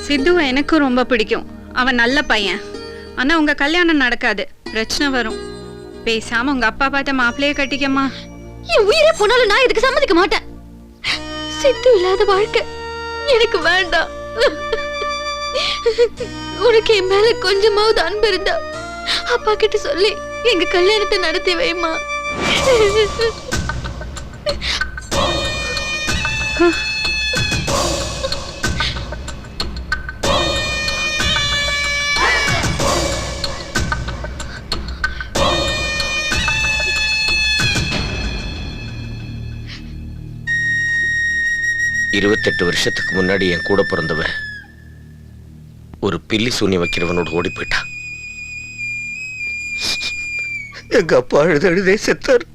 சித்துவை எனக்கு ரொம்ப பிடிக்கும். அவன் நல்ல பையன். ஆனா உங்க கல்யாணம் நடக்காது, பிரச்சனை வரும். பேசாம உங்க அப்பா பார்த்த மாப்பிள்ளையே கட்டிக்கம்மா. என் உயிரே போனாலும் நான் இதுக்கு சம்மதிக்க மாட்டேன். சித்து இல்லாத வாழ்க்கை எனக்கு வேண்டாம். உனக்கு என் மேல கொஞ்சமாவது அன்பு இருந்தா அப்பா கிட்ட சொல்லி எங்க கல்யாணத்தை நடத்தி வைமா. 28 வருஷத்துக்கு முன்னாடி என் கூட பிறந்தவன் ஒரு பில்லி சூனி வைக்கிறவனோடு ஓடி போயிட்டான். எங்க அப்பா அழுதே செத்தார்.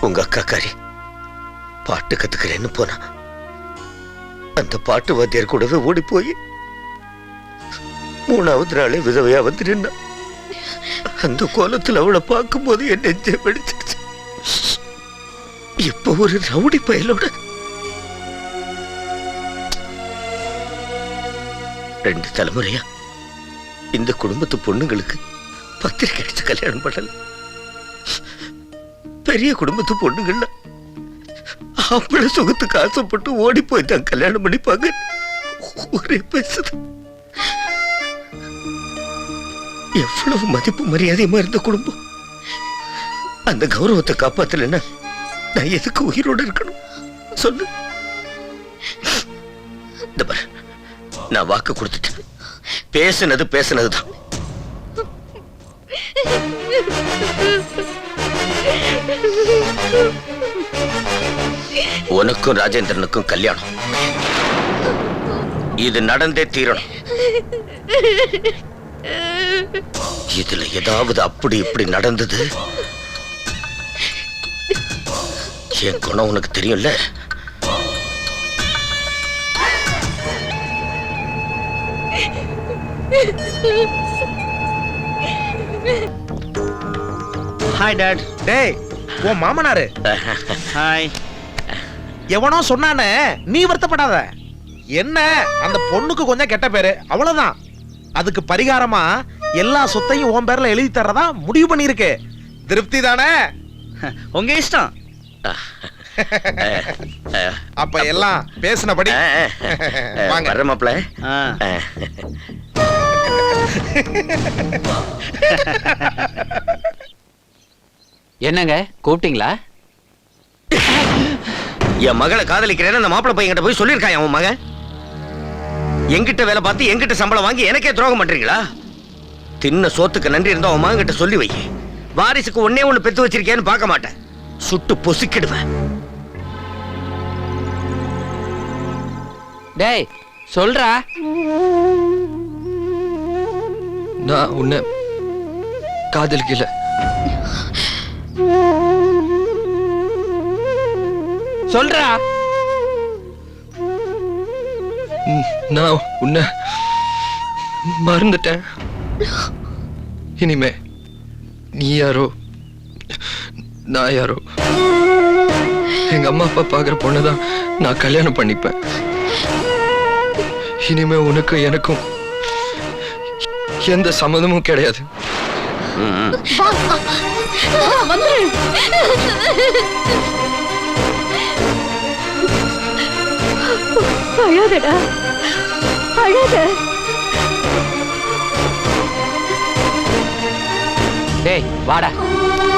உங்க அக்காக்காரி பாட்டு கத்துக்கிறேன்னு போனா அந்த பாட்டு வாத்தியார் கூடவே ஓடி போய் 3வது நாளே விதவையா வந்து நின்னா. அந்த கோலத்தில் அவளை பார்க்கும் போது என் நெஞ்சே வெடிச்சிருச்சு. இப்ப ஒரு ரவுடி பயலோட 2 தலைமுறையா இந்த குடும்பத்து பொண்ணுங்களுக்கு பத்திரிக்கை அடிச்சு கல்யாணம் பண்ணல. பெரிய குடும்பத்து பொண்ணுங்கள்ல அப்படி சுகத்துக்கு ஆசைப்பட்டு ஓடி போய் தான் கல்யாணம் பண்ணிப்பாங்க. ஒரே பேசுது. எவ்வளவு மதிப்பு மரியாதையுமா இருந்த குடும்பம் அந்த கௌரவத்தை காப்பாத்தலன்னா நான் எதுக்கு உயிரோட இருக்கணும் சொல்லு. இந்த பாரு, நான் வாக்கு கொடுத்துட்டேன். பேசுனதுதான். உனக்கும் ராஜேந்திரனுக்கும் கல்யாணம். இது நடந்தே தீரணும். இதுல ஏதாவது அப்படி இப்படி நடந்தது, என் குணம் உனக்கு தெரியும்ல. Hi dad. டேய், உன் மாமனாரு. ஹாய். எவனோ சொன்னானே, நீ வருத்தப்படாத. என்ன, அந்த பொண்ணுக்கு கொஞ்சம் கெட்ட பேரு, அவ்வளவுதான். அதுக்கு பரிகாரமா எல்லா சொத்தையும் உன் பேர்ல எழுதி தரதா முடிவு பண்ணிருக்கு. திருப்தி தானே? உங்க இஷ்டம். அப்ப எல்லாம் பேசினபடி வாங்க. வர மாப்ள. என்னங்க கூப்பிட்டீங்களா? என் மகளை காதலிக்கிறேன்னு அந்த மாப்பிள்ளை பையன் கிட்ட போய் சொல்லியிருக்கான். அவன் மகன் எங்கிட்ட வேலை பார்த்து எங்கிட்ட சம்பளம் வாங்கி எனக்கே துரோகம் பண்றீங்களா? தின்ன சோத்துக்கு நன்றி இருந்தா அவன் மகன் கிட்ட சொல்லி வை. வாரிசுக்கு ஒன்னே ஒண்ணு பெத்து வச்சிருக்கேன்னு பார்க்க மாட்டேன், சுட்டு பொசுக்கிடுவேன். டேய் சொல்றா. நான் உன்னை காதலிக்கல. சொல்றா. நான் உன்னை மறந்துட்டேன். இனிமே நீ யாரோ நான் யாரோ. எங்க அம்மா அப்பா பாக்குற பொண்ணுதான் நான் கல்யாணம் பண்ணிப்பேன். இனிமே உனக்கு எனக்கும் எந்த சம்மதமும் கிடையாது. அழாதடா, அழாத. டேய் வாடா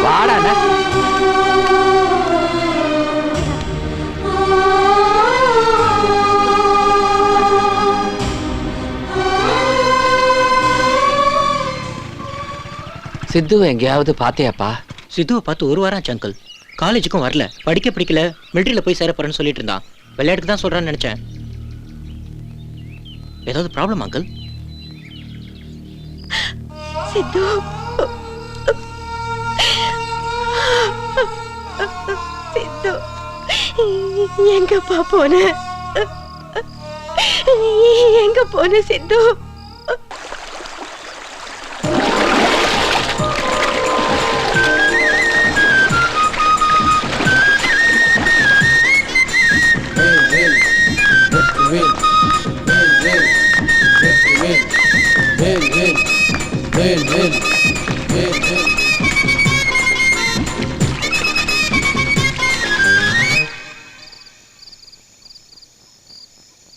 வாடா. சித்துவை எங்கேயாவது பாத்தியாப்பா? சித்துவை பார்த்து 1 வாரம் ஆச்சு அங்கிள். காலேஜுக்கும் வரல, படிக்க பிடிக்கல, மிலிட்டரியில போய் சேர போறேன்னு சொல்லிட்டு இருந்தான். விளையாட்டுக்கு தான் சொல்றான்னு நினைச்சேன். ஏதாவது ப்ராப்ளம் அங்கிள்? சித்து, சித்து எங்கப்பா போன? எங்க போன சித்து?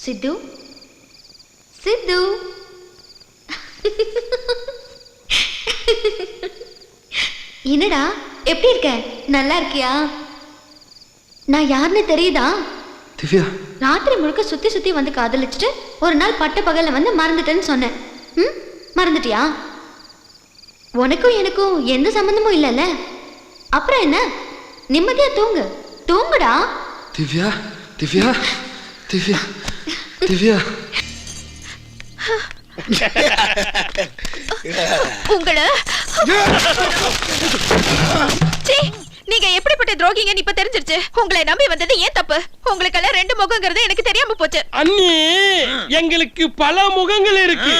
சித்து சித்து என்னடா எப்படி இருக்க? நல்லா இருக்கியா? நான் யாருன்னு தெரியுதா? திவ்யா ராத்திரி முழுக்க சுத்தி சுத்தி வந்து காதலிச்சுட்டு ஒரு நாள் பட்ட பகல்ல வந்து மறந்துட்டேன்னு சொன்னேன். ம், மறந்துட்டியா? உனக்கும் எனக்கும் எந்த சம்பந்தமும் இல்லைல்ல. அப்புறம் என்ன, நிம்மதியா தூங்கு, தூங்குடா. திவ்யா திவ்யா திவ்யா திவ்யா உங்களை நீங்க எப்படிப்பட்ட துரோகிங்கன்னு இப்ப தெரிஞ்சிருச்சு. உங்களை நம்பி வந்தது ஏன் தப்பு? உங்களுக்கெல்லாம் ரெண்டு முகங்கிறது எனக்கு தெரியாம போச்சு. அண்ணி, எங்களுக்கு பல முகங்கள் இருக்கு.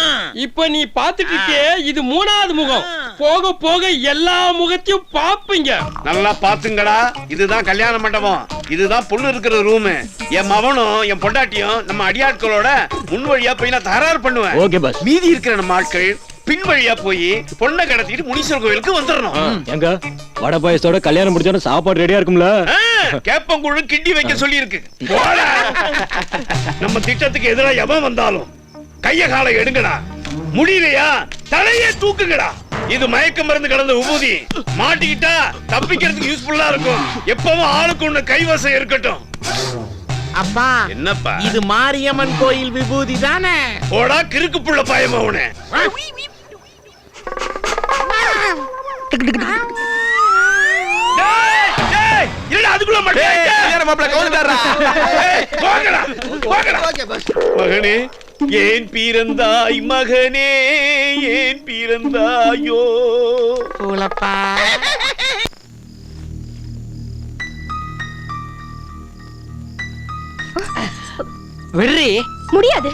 இப்ப நீ பாத்துட்டு இருக்கே, இது மூணாவது முகம். போக போக எல்லா முகத்தையும் பாப்பீங்க. நல்லா பாத்துங்கடா. இதுதான் கல்யாண மண்டபம், இதுதான் பொண்ணு இருக்கிற ரூம். என் மவனும் என் பொண்டாட்டியும் நம்ம அடியாட்களோட முன் வழியா போய் நான் தகராறு பண்ணுவேன். Okay boss. மீதி இருக்கிற நம்ம ஆட்கள் பின் வழியா போய் பொண்ணை கடத்திட்டு முனீஸ்வரர் கோயிலுக்கு வந்துடணும். எங்க வடை பாயசத்தோட கல்யாணம் முடிச்சோட சாப்பாடு ரெடியா இருக்கும்ல? கேப்பங்குழு கிண்டி வைக்க சொல்லி இருக்கு. நம்ம திட்டத்துக்கு எதிராக எவன் வந்தாலும் கைய காலை எடுங்கடா. முடியலையா தலையே தூக்குங்கடா. இது மயக்க மருந்து கலந்த உபூதி. மாட்டிக்கிட்டா தப்பிக்கிறதுக்கு யூஸ்ஃபுல்லா இருக்கும். எப்பவும் ஆளுக்கு ஒண்ணு கைவசம் இருக்கட்டும். அப்பா, என்னப்பா இது மாரியம்மன் கோயில் விபூதி தானே? போடா கிறுக்கு புள்ள பாயமா உன. அதுக்குள்ள மகனே, ஏன் பிறந்தாய் மகனே, ஏன் பிறந்தாயோ? விடுறி. முடியாது.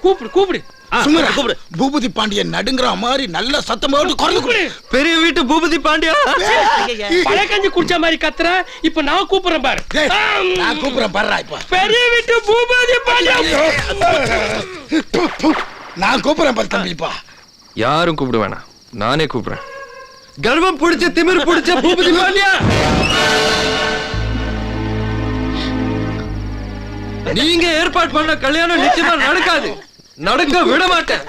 கூப்பிடு கூப்பிடு. சும்மா கூப்பிடு. பூபதி பாண்டியன் நடுங்குற மாதிரி நல்ல சத்தம் போட்டு குரல் கொடு. பெரிய வீட்டு பூபதி பாண்டியா. பழைய கஞ்சி குடிச்ச மாதிரி கத்துற. இப்ப நான் கூப்பிடுறேன் பாரு. நான் கூப்பிடுறேன் பாருடா. இப்ப பெரிய வீட்டு பூபதி பாண்டியா. நான் கூப்பிடுறேன் பாரு தம்பிப்பா. யாரும் கூப்பிட வேணாம், நானே கூப்பிடுறேன். கர்வம் பிடிச்ச திமிர் பிடிச்ச பூபதி பாண்டியா, நீங்க ஏற்பாடு பண்ண கல்யாணம் நிச்சயமா நடக்காது. நடக்க விட மாட்டேன்.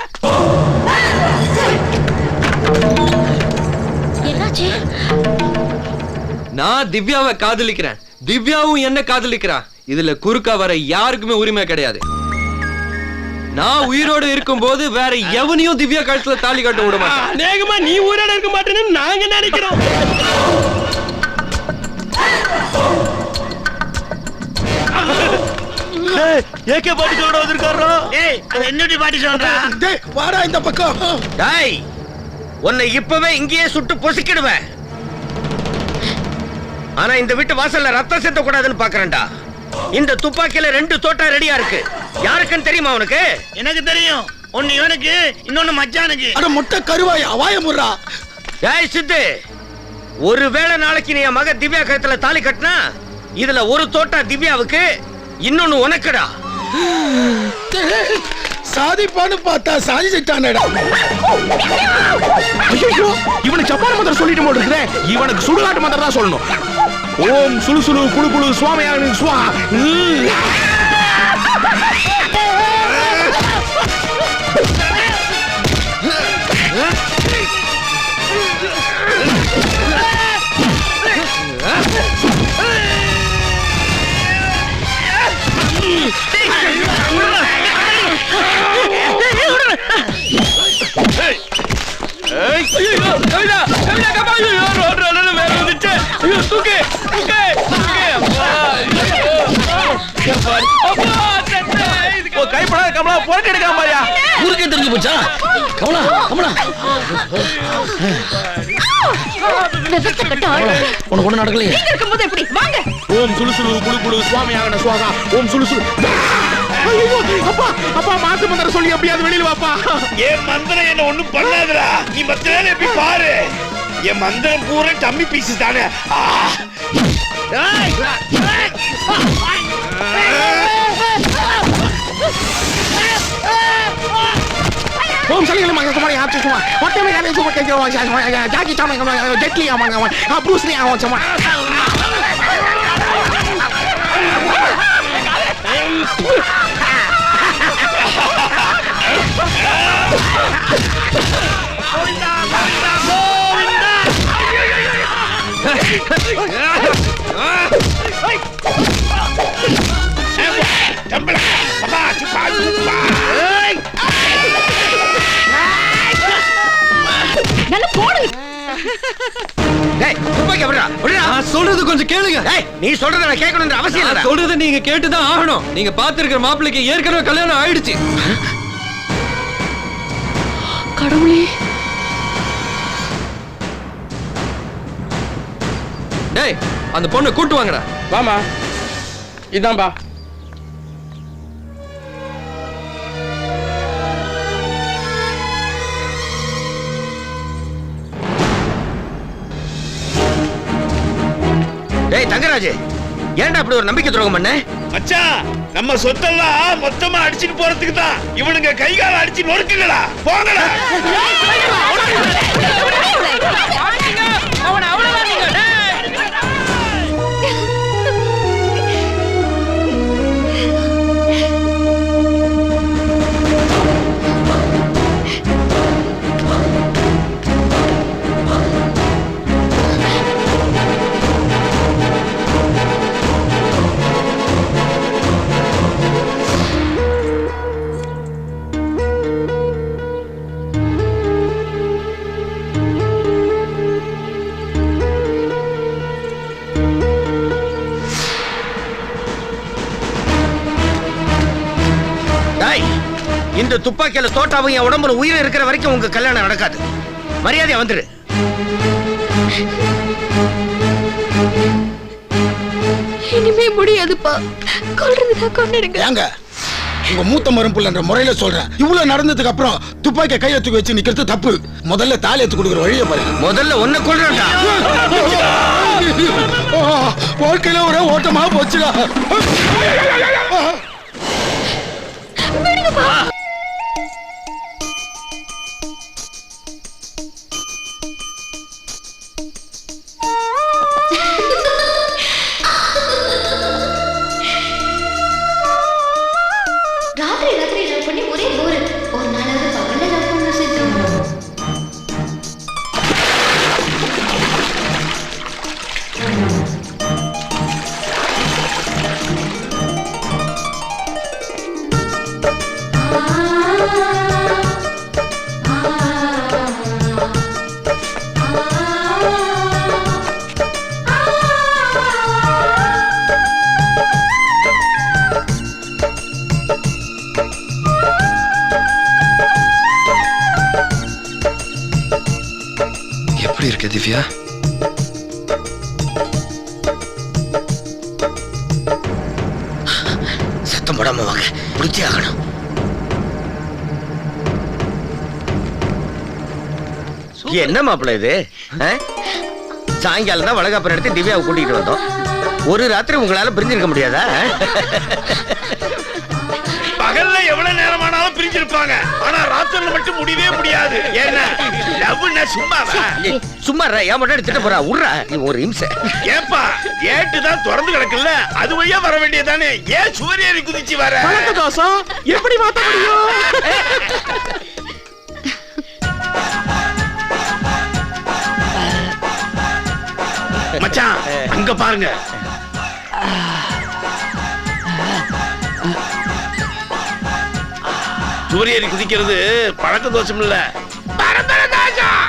என்னாச்சு? நான் திவ்யாவை காதலிக்கிறேன், திவ்யாவும் என்ன காதலிக்கிறா. இதுல குறுக்கா வர யாருக்குமே உரிமை கிடையாது. நான் உயிரோடு இருக்கும் போது வேற எவனையும் திவ்யா கழுத்துல தாலி கட்ட விட மாட்டேன். அநேகமா நீ உயிரோட இருக்க மாட்டேன்னு நாங்க நினைக்கிறோம். ஏகே பாட்டி சொல்ற வந்திருக்காரோ? ஏய், அது என்னடி பாட்டி சொல்றா? டேய் வாடா இந்த பக்கம். டேய், உன்னை இப்பவே இங்கேயே சுட்டு பொசுக்கிடுவேன். ஆனா இந்த வீட்டு வாசல்ல ரத்தம் செத்த கூடாதுன்னு பாக்குறேன்டா. இந்த துப்பாக்கியில 2 தோட்டா ரெடியா இருக்கு. யாருக்குன்னு தெரியுமா உனக்கு? எனக்கு தெரியும். ஒன்னு இவனுக்கு, இன்னொன்னு மச்சானுக்கு. அட முட்டை கருவாய் அவாய முறா. டேய் சித்து, ஒருவேளை நாளைக்கு நீ என் மக திவ்யா கழுத்துல தாலி கட்டினா இதுல ஒரு தோட்டா திவ்யாவுக்கு, இன்னொன்னு உனக்குடா. சாதிப்பான்னு பார்த்தா சாதி செட்டானடா. ஐயோ, இவனுக்கு சப்பான மந்திரம் சொல்லிட்டு போட்டு இருக்கிறேன். இவனுக்கு சுடுகாட்டு மந்திரம் தான் சொல்லணும். ஓம் சுழு சுழு குழு குழு சுவாமியான சுவா. கைப்படாத கமலா, பொறுக்க எடுக்காம ஊருக்கே தெரிஞ்சு போச்சா? கமலா கமலா, உனக்கு ஒண்ணு நடக்கலையே. ஓம் சுழு சுழு குழு குழு சுவாமியான சுவாகா. ஓம் சுழு சுழு. அப்பா அப்பா, மாத்து மந்திரம் சொல்லி எப்படியாவது வெளியில வாப்பா. என் மந்திரம் என்ன ஒண்ணும் பண்ணாதுடா. நீ மத்தியானம் எப்படி பாரு. என் மந்திரம் பூரா டம்மி பீஸ் தானே. ஓம் சலிகளை மங்க சும்மா யாத்து சும்மா ஒட்டமே காலே சும்மா கேக்குறோம் ஜாக்கி சாம ஜெட்லி ஆமாங்க ப்ரூஸ்லி ஆமா சும்மா நான் சொல்றது கொஞ்சம் கேளுங்க. நீ சொல்றத நான் கேட்கணும்ன்ற அவசியம் நான் இல்ல. சொல்றத நீங்க கேட்டுதான் ஆகணும். நீங்க பாத்துருக்கிற மாப்பிள்ளைக்கு ஏற்கனவே கல்யாணம் ஆயிடுச்சு. கடவுளே. டேய் அந்த பொண்ணை கூட்டு வாங்கடா. வாமா இதான்பா. டேய் தங்கராஜ், ஏன்டா அப்படி ஒரு நம்பிக்கை துரோகம் பண்ண? மச்சான், நம்ம சொத்தெல்லாம் மொத்தமா அடிச்சிட்டு போறதுக்கு தான் இவனுங்க கை கால அடிச்சு நொறுக்குங்களா. போங்கடா. இந்த துப்பாக்கியில தோட்டாவும் என் உடம்புல உயிர் இருக்கிற வரைக்கும் உங்க கல்யாணம் நடக்காது. மரியாதையா வந்துரு. இனிமே முடியாதுப்பா. கொல்றதுதான் கொன்னிடுங்க. ஏங்க உங்க மூத்த மரும்புள்ளன்ற முறையில சொல்றேன். இவ்வளவு நடந்ததுக்கு அப்புறம் துப்பாக்கிய கையில தூக்கி வச்சு நிக்கிறது தப்பு. முதல்ல தாலி எடுத்து கொடுக்குற வழியை பாருங்க. முதல்ல ஒன்ன கொல்றேன்டா. வாழ்க்கையில ஒரே ஓட்டமா போச்சுடா. ராத்திரி லவ் பண்ணி ஒரே போர். ஒரு நாளாவது பகல்ல லவ் பண்ண செஞ்சோம். எப்படி இருக்க திவ்யா? சத்தம் போடாம வாங்க, பிடிச்சே ஆகணும். என்ன மாப்பிள்ள இது? சாயங்காலம் தான் வளகாப்பம் எடுத்து திவ்யாவை கூட்டிட்டு வந்தோம். ஒரு ராத்திரி உங்களால பிரிஞ்சிருக்க முடியாதா? பகல்ல எவ்வளவு நேரமானாலும் பிரிஞ்சிருப்பாங்க. ஆனா ராத்திரில மட்டும் முடியவே முடியாது. ஏன்னா லவ்னா சும்மாவா? சும்மா ஏன் மட்டும் எடுத்துட்டு போறா? உர்றா, நீ ஒரு இம்சை. ஏப்பா கேட்டு தான் திறந்து கிடக்குல்ல, அது வழியா வர வேண்டியதானே. ஏன் சுவர் ஏறி குதிச்சு வர? தோசம் எப்படி மாத்த முடியும்? மச்சான் அங்க பாருங்க. சுவர் ஏறி குதிக்கிறது பழக்க தோஷம் இல்ல, பரம்பரை தோஷம்.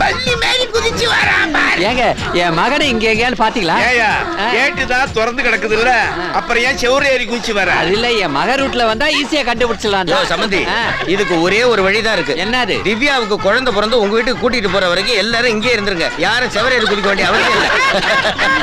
பள்ளி மேரி குதிச்சு வரான் பாரு. ஏங்க என் மகனை இங்க எங்கேயாலும் பாத்தீங்களா? ஏயா கேட்டு தான் திறந்து கிடக்குது இல்ல, அப்புறம் ஏன் சுவர் ஏறி குதிச்சு வர? அது இல்ல, என் மக ரூட்ல வந்தா ஈஸியா கண்டுபிடிச்சிடலாம். சம்பந்தி, இதுக்கு ஒரே ஒரு வழிதான் இருக்கு. என்னது? திவ்யாவுக்கு குழந்தை பிறந்து உங்க வீட்டுக்கு கூட்டிட்டு போற வரைக்கும் எல்லாரும் இங்கே இருந்துருங்க. யாரும் செவரேறி குதிக்க வேண்டிய அவசியம் இல்லை.